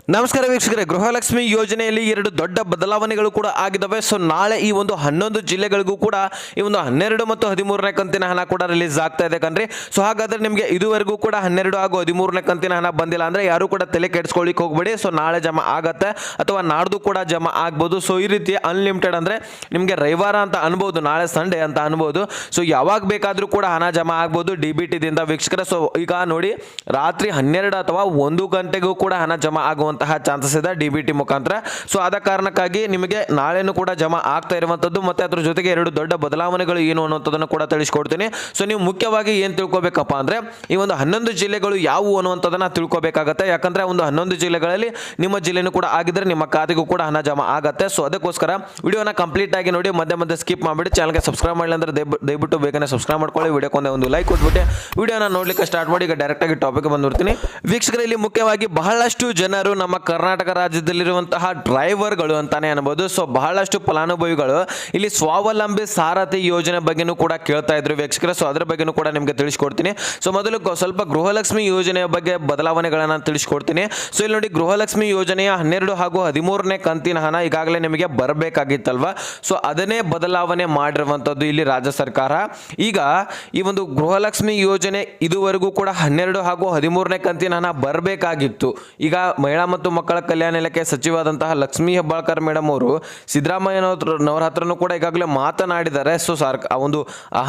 ನಮಸ್ಕಾರ ವೀಕ್ಷಕರೇ, ಗೃಹಲಕ್ಷ್ಮಿ ಯೋಜನೆಯಲ್ಲಿ ಎರಡು ದೊಡ್ಡ ಬದಲಾವಣೆಗಳು ಕೂಡ ಆಗಿದ್ದಾವೆ. ಸೊ ನಾಳೆ ಈ ಒಂದು 11 ಜಿಲ್ಲೆಗಳಿಗೂ ಕೂಡ ಈ ಒಂದು 12 ಮತ್ತು 13ನೇ ಕಂತಿನ ಹಣ ಕೂಡ ರಿಲೀಸ್ ಆಗ್ತಾ ಇದೆ ಕಣ್ರಿ. ಸೊ ಹಾಗಾದ್ರೆ ನಿಮಗೆ ಇದುವರೆಗೂ ಕೂಡ 12 ಹಾಗೂ 13ನೇ ಕಂತಿನ ಹಣ ಬಂದಿಲ್ಲ ಅಂದ್ರೆ ಯಾರು ಕೂಡ ತಲೆ ಕೆಡಿಸ್ಕೊಳ್ಳಿಕ್ಕೆ ಹೋಗಬೇಡಿ. ಸೊ ನಾಳೆ ಜಮಾ ಆಗತ್ತೆ ಅಥವಾ ನಾಡ್ದು ಕೂಡ ಜಮಾ ಆಗ್ಬೋದು. ಸೊ ಈ ರೀತಿ ಅನ್ಲಿಮಿಟೆಡ್ ಅಂದ್ರೆ ನಿಮಗೆ ರವಿವಾರ ಅಂತ ಅನ್ಬೋದು, ನಾಳೆ ಸಂಡೇ ಅಂತ ಅನ್ಬೋದು. ಸೊ ಯಾವಾಗ ಬೇಕಾದ್ರೂ ಕೂಡ ಹಣ ಜಮಾ ಆಗ್ಬೋದು DBT ದಿಂದ ವೀಕ್ಷಕರೇ. ಸೊ ಈಗ ನೋಡಿ, ರಾತ್ರಿ 12 ಅಥವಾ 1 ಗಂಟೆಗೂ ಕೂಡ ಹಣ ಜಮಾ ಆಗುವಂತಹ ಚಾನ್ಸಸ್ ಇದೆ DBT ಮುಖಾಂತರ. ಸೊ ಆದ ಕಾರಣಕ್ಕಾಗಿ ನಿಮಗೆ ನಾಳೆನೂ ಕೂಡ ಜಮಾ ಆಗ್ತಾ ಇರುವಂತದ್ದು ಮತ್ತೆ ಅದ್ರ ಜೊತೆಗೆ ಎರಡು ದೊಡ್ಡ ಬದಲಾವಣೆಗಳು ಏನು ಅನ್ನುವಂಥದ್ದನ್ನು ಕೂಡ ತಿಳಿಸ್ಕೊಡ್ತೀನಿ. ಸೊ ನೀವು ಮುಖ್ಯವಾಗಿ ಏನು ತಿಳ್ಕೊಬೇಕಪ್ಪ ಅಂದ್ರೆ ಈ ಒಂದು 11 ಜಿಲ್ಲೆಗಳು ಯಾವುವು ಅನ್ನುವಂಥದ್ದನ್ನ ತಿಳ್ಕೊಬೇಕಾಗತ್ತೆ. ಯಾಕಂದ್ರೆ ಒಂದು 11 ಜಿಲ್ಲೆಗಳಲ್ಲಿ ನಿಮ್ಮ ಜಿಲ್ಲೆನೂ ಕೂಡ ಆಗಿದ್ರೆ ನಿಮ್ಮ ಖಾತೆಗೂ ಕೂಡ ಹಣ ಜಮಾ ಆಗತ್ತೆ. ಸೊ ಅದಕ್ಕೋಸ್ಕರ ವಿಡಿಯೋನ ಕಂಪ್ಲೀಟ್ ಆಗಿ ನೋಡಿ, ಮಧ್ಯೆ ಸ್ಕಿಪ್ ಮಾಡಿಬಿಡಿ. ಚಾನಲ್ಗೆ ಸಬ್ಸ್ಕ್ರೈಬ್ ಮಾಡಿಲ್ಲ ಅಂದ್ರೆ ದಯವಿಟ್ಟು ಬೇಗನೆ ಸಬ್ಸ್ಕ್ರೈಬ್ ಮಾಡ್ಕೊಳ್ಳಿ. ವಿಡಿಯೋಕೊಂದೇ ಒಂದು ಲೈಕ್ ಕೊಟ್ಬಿಟ್ಟು ವಿಡಿಯೋನ ನೋಡ್ಲಿಕ್ಕೆ ಸ್ಟಾರ್ಟ್ ಮಾಡಿ. ಈಗ ಡೈರೆಕ್ಟ್ ಆಗಿ ಟಾಪಿಕ್ ಬಂದಿರ್ತೀನಿ ವೀಕ್ಷಕರಲ್ಲಿ. ಮುಖ್ಯವಾಗಿ ಬಹಳಷ್ಟು ಜನರು ನಮ್ಮ ಕರ್ನಾಟಕ ರಾಜ್ಯದಲ್ಲಿರುವಂತಹ ಡ್ರೈವರ್ಗಳು ಅಂತಾನೆ ಅನ್ಬೋದು. ಸೊ ಬಹಳಷ್ಟು ಫಲಾನುಭವಿಗಳು ಇಲ್ಲಿ ಸ್ವಾವಲಂಬಿ ಸಾರಥಿ ಯೋಜನೆ ಬಗ್ಗೆನೂ ಕೂಡ ಕೇಳ್ತಾ ಇದ್ರು ವೀಕ್ಷಕರೇ. ಸೊ ಅದ್ರ ಬಗ್ಗೆನೂ ಕೂಡ ನಿಮಗೆ ತಿಳಿಸ್ಕೊಡ್ತೀನಿ. ಸೊ ಮೊದಲು ಸ್ವಲ್ಪ ಗೃಹಲಕ್ಷ್ಮಿ ಯೋಜನೆಯ ಬಗ್ಗೆ ಬದಲಾವಣೆಗಳನ್ನ ತಿಳಿಸ್ಕೊಡ್ತೀನಿ. ಸೊ ಇಲ್ಲಿ ನೋಡಿ, ಗೃಹಲಕ್ಷ್ಮಿ ಯೋಜನೆಯ 12 ಹಾಗೂ 13ನೇ ಕಂತಿನ ಹಣ ಈಗಾಗಲೇ ನಿಮಗೆ ಬರಬೇಕಾಗಿತ್ತಲ್ವಾ. ಸೊ ಅದನ್ನೇ ಬದಲಾವಣೆ ಮಾಡಿರುವಂತದ್ದು ಇಲ್ಲಿ ರಾಜ್ಯ ಸರ್ಕಾರ. ಈಗ ಈ ಒಂದು ಗೃಹಲಕ್ಷ್ಮಿ ಯೋಜನೆ ಇದುವರೆಗೂ ಕೂಡ 12 ಹಾಗೂ 13ನೇ ಕಂತಿನ ಹಣ ಬರಬೇಕಾಗಿತ್ತು. ಈಗ ಮಹಿಳಾ ಮತ್ತು ಮಕ್ಕಳ ಕಲ್ಯಾಣ ಇಲಾಖೆ ಸಚಿವಾದಂತಹ ಲಕ್ಷ್ಮೀ ಹೆಬ್ಬಾಳ್ಕರ್ ಮೇಡಮ್ ಅವರು ಸಿದ್ದರಾಮಯ್ಯನವರ ಹತ್ರನೂ ಕೂಡ ಈಗಾಗಲೇ ಮಾತನಾಡಿದ್ದಾರೆ. ಸೊ ಒಂದು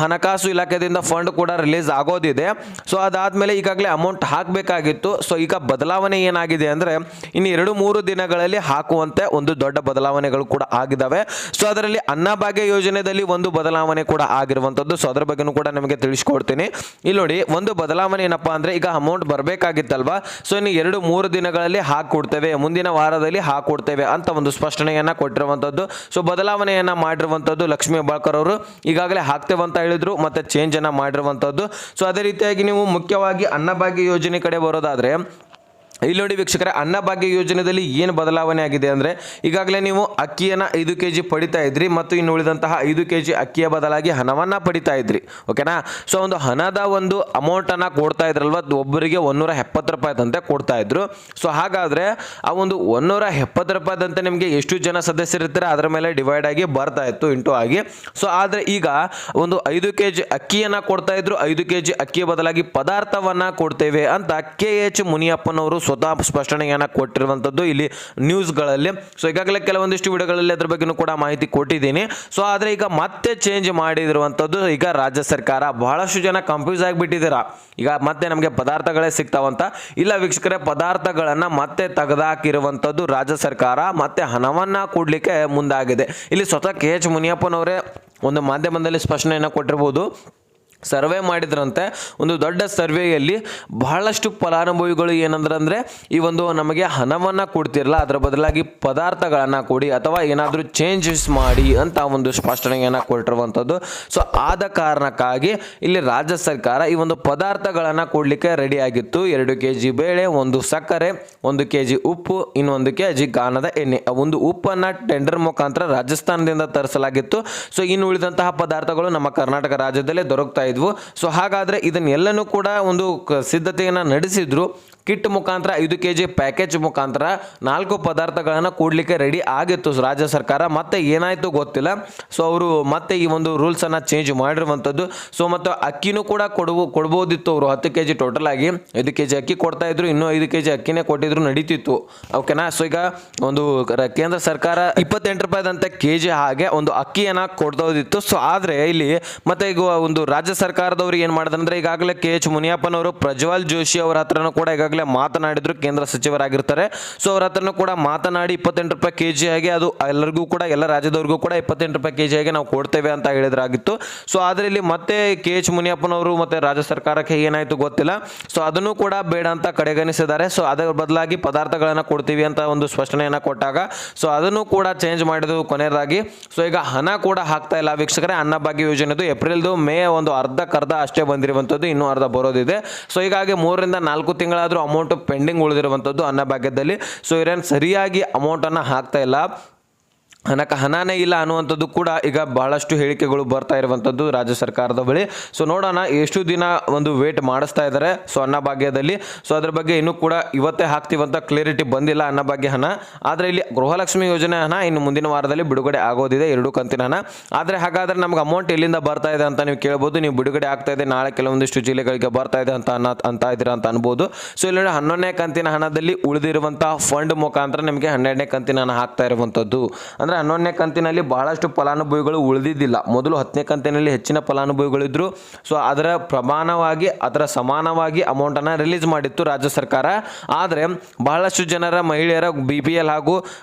ಹಣಕಾಸು ಇಲಾಖೆಯಿಂದ ಫಂಡ್ ಕೂಡ ರಿಲೀಸ್ ಆಗೋದಿದೆ. ಸೊ ಅದಾದ್ಮೇಲೆ ಈಗಾಗಲೇ ಅಮೌಂಟ್ ಹಾಕಬೇಕಾಗಿತ್ತು. ಸೊ ಈಗ ಬದಲಾವಣೆ ಏನಾಗಿದೆ ಅಂದ್ರೆ ಇನ್ನು 2-3 ದಿನಗಳಲ್ಲಿ ಹಾಕುವಂತೆ ಒಂದು ದೊಡ್ಡ ಬದಲಾವಣೆಗಳು ಕೂಡ ಆಗಿದ್ದಾವೆ. ಸೊ ಅದರಲ್ಲಿ ಅನ್ನಭಾಗ್ಯ ಯೋಜನೆಯಲ್ಲಿ ಒಂದು ಬದಲಾವಣೆ ಕೂಡ ಆಗಿರುವಂತದ್ದು. ಸೊ ಅದರ ಬಗ್ಗೆನೂ ಕೂಡ ನಿಮಗೆ ತಿಳಿಸ್ಕೊಡ್ತೀನಿ. ಇಲ್ಲಿ ನೋಡಿ, ಒಂದು ಬದಲಾವಣೆ ಏನಪ್ಪಾ ಅಂದ್ರೆ ಈಗ ಅಮೌಂಟ್ ಬರಬೇಕಾಗಿತ್ತಲ್ವಾ. ಸೊ ಇನ್ನು 2-3 ದಿನಗಳಲ್ಲಿ ಹಾಕೊಡ್ತೇವೆ, ಮುಂದಿನ ವಾರದಲ್ಲಿ ಹಾಕೊಡ್ತೇವೆ ಅಂತ ಒಂದು ಸ್ಪಷ್ಟನೆಯನ್ನ ಕೊಟ್ಟಿರುವಂತದ್ದು. ಸೊ ಬದಲಾವಣೆಯನ್ನ ಮಾಡಿರುವಂತದ್ದು ಲಕ್ಷ್ಮೀ ಹೆಬ್ಬಾಳ್ಕರ್ ಅವರು ಈಗಾಗಲೇ ಹಾಕ್ತೇವೆ ಅಂತ ಹೇಳಿದ್ರು, ಮತ್ತೆ ಚೇಂಜ್ ಅನ್ನ ಮಾಡಿರುವಂತದ್ದು. ಸೊ ಅದೇ ರೀತಿಯಾಗಿ ನೀವು ಮುಖ್ಯವಾಗಿ ಅನ್ನಭಾಗ್ಯ ಯೋಜನೆ ಕಡೆ ಬರೋದಾದ್ರೆ ಇಲ್ಲಿ ನೋಡಿ ವೀಕ್ಷಕರೇ, ಅನ್ನಭಾಗ್ಯ ಯೋಜನೆಯಲ್ಲಿ ಏನು ಬದಲಾವಣೆ ಆಗಿದೆ ಅಂದರೆ ಈಗಾಗಲೇ ನೀವು ಅಕ್ಕಿಯನ್ನು 5 kg ಪಡಿತಾ ಇದ್ರಿ ಮತ್ತು ಇನ್ನು ಉಳಿದಂತಹ 5 kg ಅಕ್ಕಿಯ ಬದಲಾಗಿ ಹಣವನ್ನು ಪಡಿತಾ ಇದ್ರಿ. ಓಕೆನಾ. ಸೊ ಒಂದು ಹಣದ ಒಂದು ಅಮೌಂಟನ್ನು ಕೊಡ್ತಾ ಇದ್ರಲ್ವ, ಒಬ್ಬರಿಗೆ 170 ರೂಪಾಯಿದಂತೆ ಕೊಡ್ತಾ ಇದ್ರು. ಸೊ ಹಾಗಾದರೆ ಆ ಒಂದು 170 ರೂಪಾಯಿದಂತೆ ನಿಮಗೆ ಎಷ್ಟು ಜನ ಸದಸ್ಯರಿರ್ತಾರೆ ಅದರ ಮೇಲೆ ಡಿವೈಡ್ ಆಗಿ ಬರ್ತಾ ಇತ್ತು, ಇಂಟು ಆಗಿ. ಸೊ ಆದರೆ ಈಗ ಒಂದು 5 kg ಅಕ್ಕಿಯನ್ನು ಕೊಡ್ತಾ ಇದ್ರು, 5 kg ಅಕ್ಕಿಯ ಬದಲಾಗಿ ಪದಾರ್ಥವನ್ನು ಕೊಡ್ತೇವೆ ಅಂತ KH ಮುನಿಯಪ್ಪನವರು ಸ್ವತಃ ಸ್ಪಷ್ಟನೆಯನ್ನ ಕೊಟ್ಟಿರುವಂತದ್ದು ಇಲ್ಲಿ ನ್ಯೂಸ್ಗಳಲ್ಲಿ. ಸೊ ಈಗಾಗಲೇ ಕೆಲವೊಂದಿಷ್ಟು ವಿಡಿಯೋಗಳಲ್ಲಿ ಅದ್ರ ಬಗ್ಗೆನೂ ಕೂಡ ಮಾಹಿತಿ ಕೊಟ್ಟಿದ್ದೀನಿ. ಸೊ ಆದ್ರೆ ಈಗ ಮತ್ತೆ ಚೇಂಜ್ ಮಾಡಿರುವಂತದ್ದು ಈಗ ರಾಜ್ಯ ಸರ್ಕಾರ. ಬಹಳಷ್ಟು ಜನ ಕನ್ಫ್ಯೂಸ್ ಆಗಿಬಿಟ್ಟಿದ್ದೀರಾ, ಈಗ ಮತ್ತೆ ನಮಗೆ ಪದಾರ್ಥಗಳೇ ಸಿಗ್ತಾವಂತ. ಇಲ್ಲ ವೀಕ್ಷಕರೇ, ಪದಾರ್ಥಗಳನ್ನ ಮತ್ತೆ ತೆಗೆದಾಕಿರುವಂತದ್ದು ರಾಜ್ಯ ಸರ್ಕಾರ, ಮತ್ತೆ ಹಣವನ್ನ ಕೊಡ್ಲಿಕ್ಕೆ ಮುಂದಾಗಿದೆ. ಇಲ್ಲಿ ಸ್ವತಃ KH ಮುನಿಯಪ್ಪನವರೇ ಒಂದು ಮಾಧ್ಯಮದಲ್ಲಿ ಸ್ಪಷ್ಟನೆಯನ್ನ ಕೊಟ್ಟಿರ್ಬೋದು. ಸರ್ವೆ ಮಾಡಿದ್ರಂತೆ, ಒಂದು ದೊಡ್ಡ ಸರ್ವೆಯಲ್ಲಿ ಬಹಳಷ್ಟು ಫಲಾನುಭವಿಗಳು ಏನಂದ್ರೆ ಈ ಒಂದು ನಮಗೆ ಹಣವನ್ನು ಕೊಡ್ತಿರಲ್ಲ, ಅದರ ಬದಲಾಗಿ ಪದಾರ್ಥಗಳನ್ನು ಕೊಡಿ ಅಥವಾ ಏನಾದರೂ ಚೇಂಜಸ್ ಮಾಡಿ ಅಂತ ಒಂದು ಸ್ಪಷ್ಟನೆಯನ್ನು ಕೊಟ್ಟಿರುವಂಥದ್ದು. ಸೊ ಆದ ಕಾರಣಕ್ಕಾಗಿ ಇಲ್ಲಿ ರಾಜ್ಯ ಸರ್ಕಾರ ಈ ಒಂದು ಪದಾರ್ಥಗಳನ್ನು ಕೊಡಲಿಕ್ಕೆ ರೆಡಿ ಆಗಿತ್ತು. 2 kg ಬೇಳೆ, 1 ಸಕ್ಕರೆ, 1 kg ಉಪ್ಪು, ಇನ್ನೊಂದು kg ಗಾಣದ ಎಣ್ಣೆ. ಒಂದು ಉಪ್ಪನ್ನು ಟೆಂಡರ್ ಮುಖಾಂತರ ರಾಜಸ್ಥಾನದಿಂದ ತರಿಸಲಾಗಿತ್ತು. ಸೊ ಇನ್ನು ಉಳಿದಂತಹ ಪದಾರ್ಥಗಳು ನಮ್ಮ ಕರ್ನಾಟಕ ರಾಜ್ಯದಲ್ಲೇ ದೊರಕ್ತಾ ಇದ್ವು. ಸೊ ಹಾಗಾದ್ರೆ ಇದನ್ನೆಲ್ಲನೂ ಕೂಡ ಒಂದು ಸಿದ್ಧತೆಯನ್ನ ನಡೆಸಿದ್ರು. ಕಿಟ್ ಮುಖಾಂತರ 5 kg ಪ್ಯಾಕೇಜ್ ಮುಖಾಂತರ 4 ಪದಾರ್ಥಗಳನ್ನು ಕೊಡ್ಲಿಕ್ಕೆ ರೆಡಿ ಆಗಿತ್ತು ರಾಜ್ಯ ಸರ್ಕಾರ. ಮತ್ತೆ ಏನಾಯ್ತು ಗೊತ್ತಿಲ್ಲ. ಸೊ ಅವರು ಮತ್ತೆ ಈ ಒಂದು ರೂಲ್ಸ್ ಅನ್ನ ಚೇಂಜ್ ಮಾಡಿರುವಂತದ್ದು. ಸೊ ಮತ್ತೆ ಅಕ್ಕಿನೂ ಕೂಡ ಕೊಡ್ಬೋದಿತ್ತು. ಅವರು 10 kg ಟೋಟಲ್ ಆಗಿ 5 kg ಅಕ್ಕಿ ಕೊಡ್ತಾ ಇದ್ರು, ಇನ್ನೂ 5 kg ಅಕ್ಕಿನೇ ಕೊಟ್ಟಿದ್ರು ನಡೀತಿತ್ತು. ಓಕೆನಾ. ಸೊ ಈಗ ಒಂದು ಕೇಂದ್ರ ಸರ್ಕಾರ 28 ರೂಪಾಯಿದಂತೆ kg ಹಾಗೆ ಒಂದು ಅಕ್ಕಿಯನ್ನ ಕೊಡ್ಬೋದಿತ್ತು. ಸೊ ಆದ್ರೆ ಇಲ್ಲಿ ಮತ್ತೆ ಈಗ ಒಂದು ರಾಜ್ಯ ಸರ್ಕಾರದವರು ಏನ್ ಮಾಡಿದ್ರೆ ಈಗಾಗಲೇ KH ಮುನಿಯಪ್ಪನವರು ಪ್ರಜ್ವಲ್ ಜೋಶಿ ಅವರ ಹತ್ರನೂ ಕೂಡ ಈಗಾಗಲೇ ಮಾತನಾಡಿದ್ರು, ಕೇಂದ್ರ ಸಚಿವರಾಗಿರ್ತಾರೆ. ಸೊ ಅವ್ರ ಹತ್ರನೂ ಕೂಡ ಮಾತನಾಡಿ 28 ರೂಪಾಯಿ kg ಆಗಿ ಅದು ಎಲ್ಲರಿಗೂ ಕೂಡ, ಎಲ್ಲ ರಾಜ್ಯದವ್ರಿಗೂ ಕೂಡ 28 ರೂಪಾಯಿ kg ಆಗಿ ನಾವು ಕೊಡ್ತೇವೆ ಅಂತ ಹೇಳಿದ್ರಾಗಿತ್ತು. ಸೊ ಆದ್ರೆ ಇಲ್ಲಿ ಮತ್ತೆ KH ಮುನಿಯಪ್ಪನವರು ಮತ್ತೆ ರಾಜ್ಯ ಸರ್ಕಾರಕ್ಕೆ ಏನಾಯ್ತು ಗೊತ್ತಿಲ್ಲ. ಸೊ ಅದನ್ನು ಕೂಡ ಬೇಡ ಅಂತ ಕಡೆಗಣಿಸಿದ್ದಾರೆ. ಸೊ ಅದರ ಬದಲಾಗಿ ಪದಾರ್ಥಗಳನ್ನ ಕೊಡ್ತೀವಿ ಅಂತ ಒಂದು ಸ್ಪಷ್ಟನೆಯನ್ನ ಕೊಟ್ಟಾಗ ಸೊ ಅದನ್ನು ಕೂಡ ಚೇಂಜ್ ಮಾಡಿದ್ರು ಕೊನೆಯದಾಗಿ. ಸೊ ಈಗ ಹಣ ಕೂಡ ಹಾಕ್ತಾ ಇಲ್ಲ ವೀಕ್ಷಕರೇ. ಅನ್ನಭಾಗ್ಯ ಯೋಜನೆದು ಏಪ್ರಿಲ್ದು ಮೇ ಒಂದು ಅರ್ಧಕ್ಕರ್ಧ ಅಷ್ಟೇ ಬಂದಿರುವಂತದ್ದು, ಇನ್ನೂ ಅರ್ಧ ಬರೋದಿದೆ. ಸೊ ಹೀಗಾಗಿ 3-4 ತಿಂಗಳಾದ್ರೂ ಅಮೌಂಟ್ ಪೆಂಡಿಂಗ್ ಉಳಿದಿರುವಂತದ್ದು ಅನ್ನಭಾಗ್ಯದಲ್ಲಿ. ಸೊ ಇವರೇನು ಸರಿಯಾಗಿ ಅಮೌಂಟ್ ಅನ್ನ ಹಾಕ್ತಾ ಇಲ್ಲ. ಹಣನೇ ಇಲ್ಲ ಅನ್ನುವಂಥದ್ದು ಕೂಡ ಈಗ ಬಹಳಷ್ಟು ಹೇಳಿಕೆಗಳು ಬರ್ತಾ ಇರುವಂಥದ್ದು ರಾಜ್ಯ ಸರ್ಕಾರದ ಬಳಿ. ಸೊ ನೋಡೋಣ ಎಷ್ಟು ದಿನ ಒಂದು ವೇಟ್ ಮಾಡಿಸ್ತಾ ಇದ್ದಾರೆ ಸೊ ಅನ್ನಭಾಗ್ಯದಲ್ಲಿ. ಸೊ ಅದ್ರ ಬಗ್ಗೆ ಇನ್ನೂ ಕೂಡ ಇವತ್ತೇ ಹಾಕ್ತೀವಂತ ಕ್ಲಿಯರಿಟಿ ಬಂದಿಲ್ಲ ಅನ್ನಭಾಗ್ಯ ಹಣ. ಆದರೆ ಇಲ್ಲಿ ಗೃಹಲಕ್ಷ್ಮಿ ಯೋಜನೆ ಹಣ ಇನ್ನು ಮುಂದಿನ ವಾರದಲ್ಲಿ ಬಿಡುಗಡೆ ಆಗೋದಿದೆ, 2 ಕಂತಿನ ಹಣ. ಆದರೆ ಹಾಗಾದರೆ ನಮ್ಗೆ ಅಮೌಂಟ್ ಎಲ್ಲಿಂದ ಬರ್ತಾ ಇದೆ ಅಂತ ನೀವು ಕೇಳ್ಬೋದು. ನೀವು ಬಿಡುಗಡೆ ಆಗ್ತಾ ಇದೆ ನಾಳೆ ಕೆಲವೊಂದಿಷ್ಟು ಜಿಲ್ಲೆಗಳಿಗೆ ಬರ್ತಾ ಇದೆ ಅಂತ ಇದ್ದೀರಾ ಅಂತ ಅನ್ಬೋದು. ಸೊ ಇಲ್ಲಿ 11ನೇ ಕಂತಿನ ಹಣದಲ್ಲಿ ಉಳಿದಿರುವಂತಹ ಫಂಡ್ ಮುಖಾಂತರ ನಿಮಗೆ 12ನೇ ಕಂತಿನ ಹಣ ಹಾಕ್ತಾ ಇರುವಂಥದ್ದು. ಅಂದರೆ 11ನೇ ಕಂತಿನಲ್ಲಿ ಬಹಳಷ್ಟು ಫಲಾನುಭವಿಗಳು ಉಳಿದಿದ್ದಿಲ್ಲ. ಮೊದಲು 10ನೇ ಕಂತಿನಲ್ಲಿ ಹೆಚ್ಚಿನ ಫಲಾನುಭವಿಗಳಿದ್ರು. ಸೊ ಅದರ ಪ್ರಮಾಣವಾಗಿ ಅದರ ಸಮಾನವಾಗಿ ಅಮೌಂಟನ್ನು ರಿಲೀಸ್ ಮಾಡಿತ್ತು ರಾಜ್ಯ ಸರ್ಕಾರ. ಆದರೆ ಬಹಳಷ್ಟು ಜನರ ಮಹಿಳೆಯರ BPL ಹಾಗೂ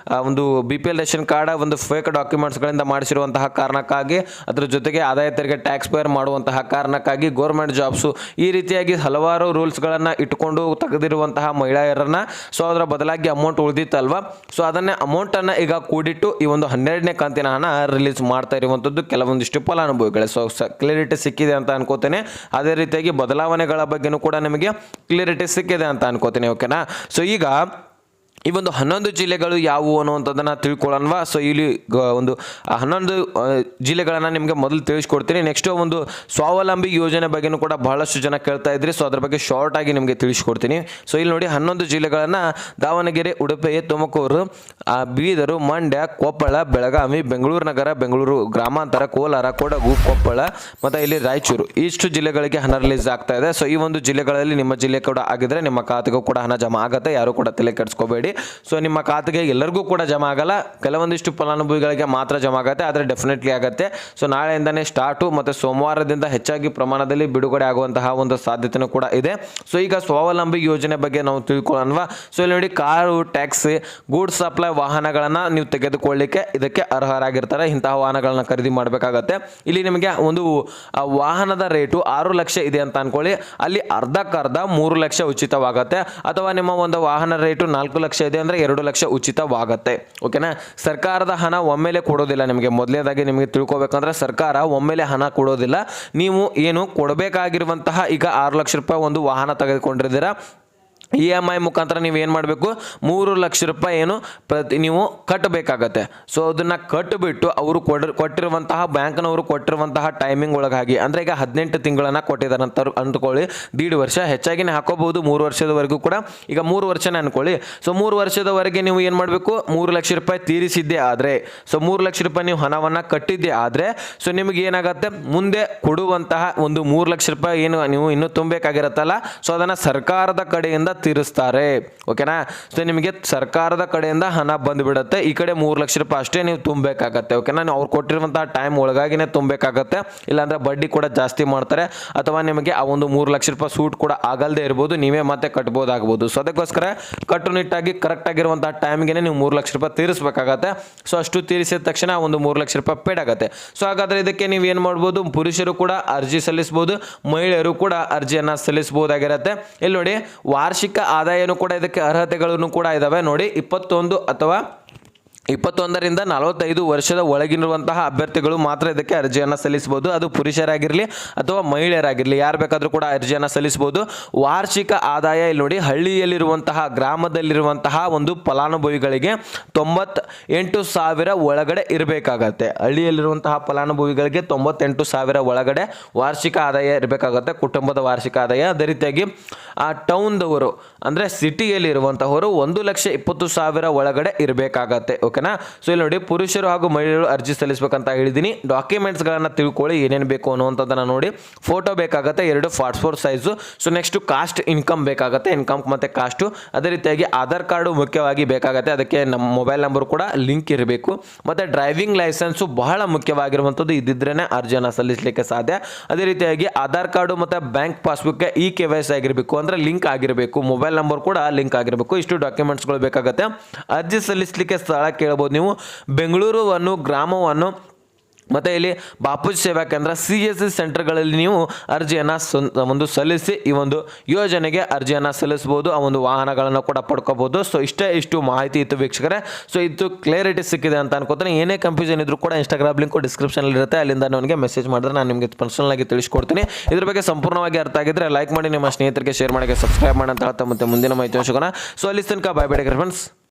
ಒಂದು BPL ರೇಷನ್ ಕಾರ್ಡ್ ಒಂದು ಫೇಕ್ ಡಾಕ್ಯುಮೆಂಟ್ಸ್ಗಳಿಂದ ಮಾಡಿಸಿರುವಂತಹ ಕಾರಣಕ್ಕಾಗಿ, ಅದರ ಜೊತೆಗೆ ಆದಾಯ ತೆರಿಗೆ ಟ್ಯಾಕ್ಸ್ ಪೇರ್ ಮಾಡುವಂತಹ ಕಾರಣಕ್ಕಾಗಿ, ಗೌರ್ಮೆಂಟ್ ಜಾಬ್ಸು ಈ ರೀತಿಯಾಗಿ ಹಲವಾರು ರೂಲ್ಸ್ಗಳನ್ನು ಇಟ್ಟುಕೊಂಡು ತೆಗೆದಿರುವಂತಹ ಮಹಿಳೆಯರನ್ನ ಸೊ ಅದರ ಬದಲಾಗಿ ಅಮೌಂಟ್ ಉಳಿದಿತ್ತಲ್ವ, ಸೊ ಅದನ್ನೇ ಅಮೌಂಟನ್ನು ಈಗ ಕೂಡಿಟ್ಟು ಈ ಒಂದು 12ನೇ ಕಂತಿನ ಹಣ ರಿಲೀಸ್ ಮಾಡ್ತಾ ಇರುವಂಥದ್ದು ಕೆಲವೊಂದಿಷ್ಟು ಫಲಾನುಭವಿಗಳು. ಸೊ ಕ್ಲಿಯರಿಟಿ ಸಿಕ್ಕಿದೆ ಅಂತ ಅನ್ಕೋತೇನೆ. ಅದೇ ರೀತಿಯಾಗಿ ಬದಲಾವಣೆಗಳ ಬಗ್ಗೆನೂ ಕೂಡ ನಿಮಗೆ ಕ್ಲಿಯರಿಟಿ ಸಿಕ್ಕಿದೆ ಅಂತ ಅನ್ಕೋತೇನೆ. ಓಕೆನಾ. ಸೊ ಈಗ ಈ ಒಂದು 11 ಜಿಲ್ಲೆಗಳು ಯಾವುವು ಅನ್ನುವಂಥದ್ದನ್ನು ತಿಳ್ಕೊಳ್ಳೋಣವಾ. ಸೊ ಇಲ್ಲಿ ಒಂದು 11 ಜಿಲ್ಲೆಗಳನ್ನು ನಿಮಗೆ ಮೊದಲು ತಿಳಿಸ್ಕೊಡ್ತೀನಿ. ನೆಕ್ಸ್ಟ್ ಒಂದು ಸ್ವಾವಲಂಬಿ ಯೋಜನೆ ಬಗ್ಗೆನೂ ಕೂಡ ಬಹಳಷ್ಟು ಜನ ಕೇಳ್ತಾ ಇದ್ರಿ. ಸೊ ಅದ್ರ ಬಗ್ಗೆ ಶಾರ್ಟ್ ಆಗಿ ನಿಮಗೆ ತಿಳಿಸ್ಕೊಡ್ತೀನಿ. ಸೊ ಇಲ್ಲಿ ನೋಡಿ 11 ಜಿಲ್ಲೆಗಳನ್ನು ದಾವಣಗೆರೆ, ಉಡುಪಿ, ತುಮಕೂರು, ಬೀದರು, ಮಂಡ್ಯ, ಕೊಪ್ಪಳ, ಬೆಳಗಾವಿ, ಬೆಂಗಳೂರು ನಗರ, ಬೆಂಗಳೂರು ಗ್ರಾಮಾಂತರ, ಕೋಲಾರ, ಕೊಡಗು, ಕೊಪ್ಪಳ ಮತ್ತು ಇಲ್ಲಿ ರಾಯಚೂರು, ಇಷ್ಟು ಜಿಲ್ಲೆಗಳಿಗೆ ಹಣ ರಿಲೀಸ್ ಆಗ್ತಾ ಇದೆ. ಸೊ ಈ ಒಂದು ಜಿಲ್ಲೆಗಳಲ್ಲಿ ನಿಮ್ಮ ಜಿಲ್ಲೆ ಕೂಡ ಆಗಿದ್ರೆ ನಿಮ್ಮ ಖಾತೆಗೂ ಕೂಡ ಹಣ ಜಮಾ ಆಗುತ್ತೆ. ಯಾರು ಕೂಡ ತಲೆ ಕೆಡಿಸ್ಕೋಬೇಡಿ. ಸೊ ನಿಮ್ಮ ಖಾತೆಗೆ ಎಲ್ಲರಿಗೂ ಕೂಡ ಜಮಾ ಆಗಲ್ಲ, ಕೆಲವೊಂದಿಷ್ಟು ಫಲಾನುಭವಿಗಳಿಗೆ ಮಾತ್ರ ಜಮಾ ಆಗುತ್ತೆ. ಆದರೆ ಡೆಫಿನೆಟ್ಲಿ ಆಗುತ್ತೆ. ಸೊ ನಾಳೆಯಿಂದನೇ ಸ್ಟಾರ್ಟು ಮತ್ತು ಸೋಮವಾರದಿಂದ ಹೆಚ್ಚಾಗಿ ಪ್ರಮಾಣದಲ್ಲಿ ಬಿಡುಗಡೆ ಆಗುವಂತಹ ಒಂದು ಸಾಧ್ಯತೆಯೂ ಕೂಡ ಇದೆ. ಸೊ ಈಗ ಸ್ವಾವಲಂಬಿ ಯೋಜನೆ ಬಗ್ಗೆ ನಾವು ತಿಳ್ಕೊಳ್ಳೋಣವಾ. ಸೊ ಇಲ್ಲಿ ನೋಡಿ, ಕಾರು, ಟ್ಯಾಕ್ಸಿ, ಗೂಡ್ಸ್ ಸಪ್ಲೈ ವಾಹನಗಳನ್ನು ನೀವು ತೆಗೆದುಕೊಳ್ಳಿಕ್ಕೆ ಇದಕ್ಕೆ ಅರ್ಹರಾಗಿರ್ತಾರೆ. ಇಂತಹ ವಾಹನಗಳನ್ನು ಖರೀದಿ ಮಾಡಬೇಕಾಗತ್ತೆ. ಇಲ್ಲಿ ನಿಮಗೆ ಒಂದು ವಾಹನದ ರೇಟು 6 ಲಕ್ಷ ಇದೆ ಅಂತ ಅನ್ಕೊಳ್ಳಿ, ಅಲ್ಲಿ ಅರ್ಧಕ್ಕರ್ಧ 3 ಲಕ್ಷ ಉಚಿತವಾಗುತ್ತೆ. ಅಥವಾ ನಿಮ್ಮ ಒಂದು ವಾಹನ ರೇಟು 4 ಲಕ್ಷ ಇದೆ ಅಂದರೆ 2 ಲಕ್ಷ ಉಚಿತವಾಗುತ್ತೆ. ಓಕೆನಾ. ಸರ್ಕಾರದ ಹಣ ಒಮ್ಮೆಲೆ ಕೊಡೋದಿಲ್ಲ ನಿಮಗೆ. ಮೊದಲನೇದಾಗಿ ನಿಮಗೆ ತಿಳ್ಕೊಬೇಕಂದ್ರೆ ಸರ್ಕಾರ ಒಮ್ಮೆಲೆ ಹಣ ಕೊಡೋದಿಲ್ಲ. ನೀವು ಏನು ಕೊಡಬೇಕಾಗಿರುವಂತಹ ಈಗ 6 ಲಕ್ಷ ರೂಪಾಯಿ ಒಂದು ವಾಹನ ತೆಗೆದುಕೊಂಡಿದ್ದೀರಾ, EMI ಮುಖಾಂತರ ನೀವು ಏನು ಮಾಡಬೇಕು, 3 ಲಕ್ಷ ರೂಪಾಯಿ ಏನು ನೀವು ಕಟ್ಟಬೇಕಾಗತ್ತೆ. ಸೊ ಅದನ್ನು ಕಟ್ಟಿಬಿಟ್ಟು ಅವರು ಕೊಟ್ಟಿರುವಂತಹ ಬ್ಯಾಂಕ್ನವರು ಕೊಟ್ಟಿರುವಂತಹ ಟೈಮಿಂಗ್ ಒಳಗಾಗಿ, ಅಂದರೆ ಈಗ 18 ತಿಂಗಳನ್ನು ಕೊಟ್ಟಿದ್ದಾರೆ ಅಂತ ಅಂದ್ಕೊಳ್ಳಿ, 1.5 ವರ್ಷ ಹೆಚ್ಚಾಗಿನೇ ಹಾಕೋಬಹುದು, 3 ವರ್ಷದವರೆಗೂ ಕೂಡ. ಈಗ 3 ವರ್ಷನೇ ಅನ್ಕೊಳ್ಳಿ. ಸೊ 3 ವರ್ಷದವರೆಗೆ ನೀವು ಏನು ಮಾಡಬೇಕು, 3 ಲಕ್ಷ ರೂಪಾಯಿ ತೀರಿಸಿದ್ದೇ ಆದರೆ, ಸೊ 3 ಲಕ್ಷ ರೂಪಾಯಿ ನೀವು ಹಣವನ್ನು ಕಟ್ಟಿದ್ದೇ ಆದರೆ, ಸೊ ನಿಮಗೆ ಏನಾಗುತ್ತೆ, ಮುಂದೆ ಕೊಡುವಂತಹ ಒಂದು 3 ಲಕ್ಷ ರೂಪಾಯಿ ಏನು ನೀವು ಇನ್ನೂ ತುಂಬಬೇಕಾಗಿರುತ್ತಲ್ಲ, ಸೊ ಅದನ್ನು ಸರ್ಕಾರದ ಕಡೆಯಿಂದ ತೀರಿಸ್ತಾರೆ. ಓಕೆನಾ. ಸೊ ನಿಮಗೆ ಸರ್ಕಾರದ ಕಡೆಯಿಂದ ಹಣ ಬಂದುಬಿಡುತ್ತೆ. ಈ ಕಡೆ 3 ಲಕ್ಷ ರೂಪಾಯಿ ಅಷ್ಟೇ ನೀವು ತುಂಬಬೇಕಾಗತ್ತೆ. ಓಕೆನಾ. ಅವ್ರು ಕೊಟ್ಟಿರುವಂತಹ ಟೈಮ್ ಒಳಗಾಗಿನೇ ತುಂಬಬೇಕಾಗತ್ತೆ. ಇಲ್ಲಾಂದ್ರೆ ಬಡ್ಡಿ ಕೂಡ ಜಾಸ್ತಿ ಮಾಡ್ತಾರೆ, ಅಥವಾ ನಿಮಗೆ ಆ ಒಂದು 3 ಲಕ್ಷ ರೂಪಾಯಿ ಸೂಟ್ ಕೂಡ ಆಗಲ್ದೇ ಇರ್ಬೋದು, ನೀವೇ ಮತ್ತೆ ಕಟ್ಬೋದಾಗ್ಬೋದು. ಸೊ ಅದಕ್ಕೋಸ್ಕರ ಕಟ್ಟುನಿಟ್ಟಾಗಿ ಕರೆಕ್ಟ್ ಆಗಿರುವಂತಹ ಟೈಮ್ಗೆ ನೀವು 3 ಲಕ್ಷ ರೂಪಾಯಿ ತೀರಿಸಬೇಕಾಗತ್ತೆ. ಸೊ ಅಷ್ಟು ತೀರಿಸಿದ ತಕ್ಷಣ ಒಂದು 3 ಲಕ್ಷ ರೂಪಾಯಿ ಪೇಡ್ ಆಗುತ್ತೆ. ಸೊ ಹಾಗಾದ್ರೆ ಇದಕ್ಕೆ ನೀವು ಏನು ಮಾಡ್ಬೋದು, ಪುರುಷರು ಕೂಡ ಅರ್ಜಿ ಸಲ್ಲಿಸಬಹುದು, ಮಹಿಳೆಯರು ಕೂಡ ಅರ್ಜಿಯನ್ನು ಸಲ್ಲಿಸಬಹುದಾಗಿರುತ್ತೆ. ಇಲ್ಲಿ ನೋಡಿ, ವಾರ್ಷಿಕ ಆದಾಯನೂ ಕೂಡ ಇದಕ್ಕೆ ಅರ್ಹತೆಗಳನ್ನು ಕೂಡ ಇದಾವೆ ನೋಡಿ. 21 ಅಥವಾ 21ರಿಂದ 45 ವರ್ಷದ ಒಳಗಿರುವಂತಹ ಅಭ್ಯರ್ಥಿಗಳು ಮಾತ್ರ ಇದಕ್ಕೆ ಅರ್ಜಿಯನ್ನು ಸಲ್ಲಿಸಬಹುದು. ಅದು ಪುರುಷರಾಗಿರಲಿ ಅಥವಾ ಮಹಿಳೆಯರಾಗಿರಲಿ, ಯಾರು ಬೇಕಾದರೂ ಕೂಡ ಅರ್ಜಿಯನ್ನು ಸಲ್ಲಿಸಬಹುದು. ವಾರ್ಷಿಕ ಆದಾಯ ಇಲ್ಲಿ ನೋಡಿ, ಹಳ್ಳಿಯಲ್ಲಿರುವಂತಹ ಗ್ರಾಮದಲ್ಲಿರುವಂತಹ ಒಂದು ಫಲಾನುಭವಿಗಳಿಗೆ 98,000 ಒಳಗಡೆ ಇರಬೇಕಾಗತ್ತೆ. ಹಳ್ಳಿಯಲ್ಲಿರುವಂತಹ ಫಲಾನುಭವಿಗಳಿಗೆ 98,000 ಒಳಗಡೆ ವಾರ್ಷಿಕ ಆದಾಯ ಇರಬೇಕಾಗತ್ತೆ, ಕುಟುಂಬದ ವಾರ್ಷಿಕ ಆದಾಯ. ಅದೇ ರೀತಿಯಾಗಿ ಆ ಟೌನ್ದವರು ಅಂದರೆ ಸಿಟಿಯಲ್ಲಿರುವಂತಹವರು 1,20,000 ಒಳಗಡೆ ಇರಬೇಕಾಗತ್ತೆ. ಓಕೆನಾ. ಸೊ ಇಲ್ಲಿ ನೋಡಿ, ಪುರುಷರು ಹಾಗೂ ಮಹಿಳೆಯರು ಅರ್ಜಿ ಸಲ್ಲಿಸಬೇಕಂತ ಹೇಳಿದ್ದೀನಿ. ಡಾಕ್ಯುಮೆಂಟ್ಸ್ಗಳನ್ನು ತಿಳ್ಕೊಳ್ಳಿ ಏನೇನು ಬೇಕು ಅನ್ನುವಂಥದ್ದನ್ನು ನೋಡಿ. ಫೋಟೋ ಬೇಕಾಗುತ್ತೆ, 2 passport size. So next caste income ಬೇಕಾಗುತ್ತೆ, ಇನ್ಕಮ್ ಮತ್ತು ಕಾಸ್ಟು. ಅದೇ ರೀತಿಯಾಗಿ ಆಧಾರ್ ಕಾರ್ಡು ಮುಖ್ಯವಾಗಿ ಬೇಕಾಗುತ್ತೆ, ಅದಕ್ಕೆ ನಮ್ಮ ಮೊಬೈಲ್ ನಂಬರ್ ಕೂಡ ಲಿಂಕ್ ಇರಬೇಕು. ಮತ್ತು ಡ್ರೈವಿಂಗ್ ಲೈಸೆನ್ಸು ಬಹಳ ಮುಖ್ಯವಾಗಿರುವಂಥದ್ದು, ಇದ್ದಿದ್ರೇ ಅರ್ಜಿಯನ್ನು ಸಲ್ಲಿಸಲಿಕ್ಕೆ ಸಾಧ್ಯ. ಅದೇ ರೀತಿಯಾಗಿ ಆಧಾರ್ ಕಾರ್ಡು ಮತ್ತು ಬ್ಯಾಂಕ್ ಪಾಸ್ಬುಕ್ಗೆ KYC ಆಗಿರಬೇಕು, ಅಂದರೆ ಲಿಂಕ್ ಆಗಿರಬೇಕು. ಮೊಬೈಲ್ ನಂಬರ್ ಕೂಡ ಲಿಂಕ್ ಆಗಿರಬೇಕು. ಇಷ್ಟು ಡಾಕ್ಯುಮೆಂಟ್ಸ್ಗಳು ಬೇಕಾಗುತ್ತೆ. ಅರ್ಜಿ ಸಲ್ಲಿಸಲಿಕ್ಕೆ ಸ್ಥಳ ಕೇಳಬಹುದು ನೀವು, ಬೆಂಗಳೂರು ಗ್ರಾಮವನ್ನು ಮತ್ತು ಇಲ್ಲಿ ಬಾಪೂಜಿ ಸೇವಾ ಕೇಂದ್ರ CSC ಸೆಂಟರ್ಗಳಲ್ಲಿ ನೀವು ಅರ್ಜಿಯನ್ನು ಒಂದು ಸಲ್ಲಿಸಿ ಈ ಒಂದು ಯೋಜನೆಗೆ ಅರ್ಜಿಯನ್ನು ಸಲ್ಲಿಸಬಹುದು. ಆ ಒಂದು ವಾಹನಗಳನ್ನು ಕೂಡ ಪಡ್ಕೋಬಹುದು. ಸೊ ಇಷ್ಟು ಮಾಹಿತಿ ಇತ್ತು ವೀಕ್ಷಕರೇ. ಸೊ ಇದು ಕ್ಲಿಯರಿಟಿ ಸಿಕ್ಕಿದೆ ಅಂತ ಅನ್ಕೋತೀನಿ. ಏನೇ ಕನ್ಫ್ಯೂಷನ್ ಇದ್ರೂ ಕೂಡ ಇನ್ಸ್ಟಾಗ್ರಾಮ್ ಲಿಂಕು ಡಿಸ್ಕ್ರಿಪ್ಷನಲ್ಲಿ ಇರುತ್ತೆ, ಅಲ್ಲಿಂದ ನನಗೆ ಮೆಸೇಜ್ ಮಾಡಿದ್ರೆ ನಾನು ನಿಮಗೆ ಪರ್ಸನಲ್ ಆಗಿ ತಿಳಿಸ್ಕೊಡ್ತೀನಿ. ಇದ್ರ ಬಗ್ಗೆ ಸಂಪೂರ್ಣವಾಗಿ ಅರ್ಥ ಆಗಿದ್ರೆ ಲೈಕ್ ಮಾಡಿ, ನಿಮ್ಮ ಸ್ನೇಹಿತರಿಗೆ ಶೇರ್ ಮಾಡಿ, ಸಬ್ಸ್ಕ್ರೈಬ್ ಮಾಡಿ ಅಂತ ಹೇಳ್ತಾ ಮತ್ತೆ ಮುಂದಿನ ಮಾಹಿತಿ ಸಿಗೋಣ. ಸೊ ಅಲ್ಲಿ ತನಕ ಬೈ ಬೈ ಫ್ರೆಂಡ್ಸ್.